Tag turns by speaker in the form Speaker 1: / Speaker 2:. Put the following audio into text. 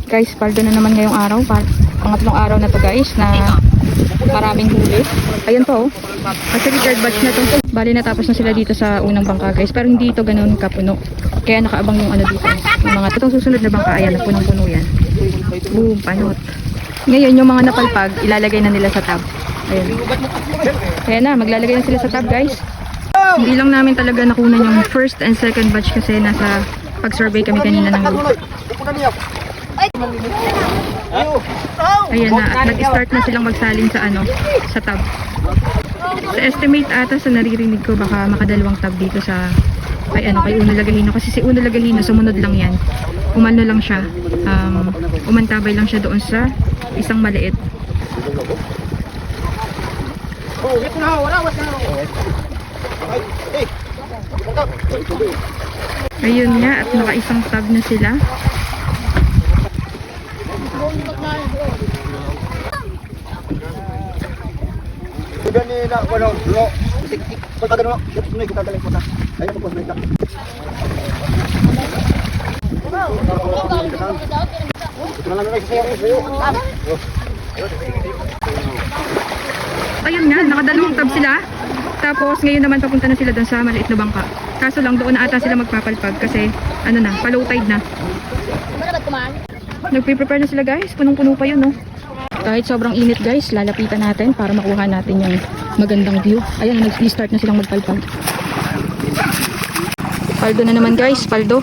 Speaker 1: Guys, paldo na naman ngayong araw. Pangatlong araw na to guys na maraming huli. Ayun po. Actually third batch na to. Bali natapos na sila dito sa unang bangka guys. Pero hindi ito ganoon kapuno. Kaya nakaabang yung ano dito. Yung mga itong susunod na bangka. Ayan, punong-puno yan. Boom, panot. Ngayon yung mga napalpag, ilalagay na nila sa tab. Ayan. Kaya na, maglalagay na sila sa tab guys. Hindi lang namin talaga nakunan yung first and second batch kasi nasa pag-survey kami kanina ng lupa. Ayan na, at nag-start na silang magsalin sa ano, sa tab. Sa estimate ata sa naririnig ko baka makadalawang tab dito sa kay Uno Lagahino kasi si Uno Lagahino sumunod lang yan. Umano lang siya. Umantabay lang siya doon sa isang maliit. Ayun nga at nakaisang tab na sila. Ayun nga, nakadalawang tab sila. Tapos ngayon naman papunta na sila doon sa maliit na bangka. Kaso lang doon na ata sila magpapalpag kasi ano na, pa-low tide na. Nagpe-prepare na sila guys, punong-puno pa yun no. Kahit sobrang init guys, lalapitan natin para makuha natin yung magandang view. Ayan, nag-start na silang magpalpag. Paldo na naman guys, paldo.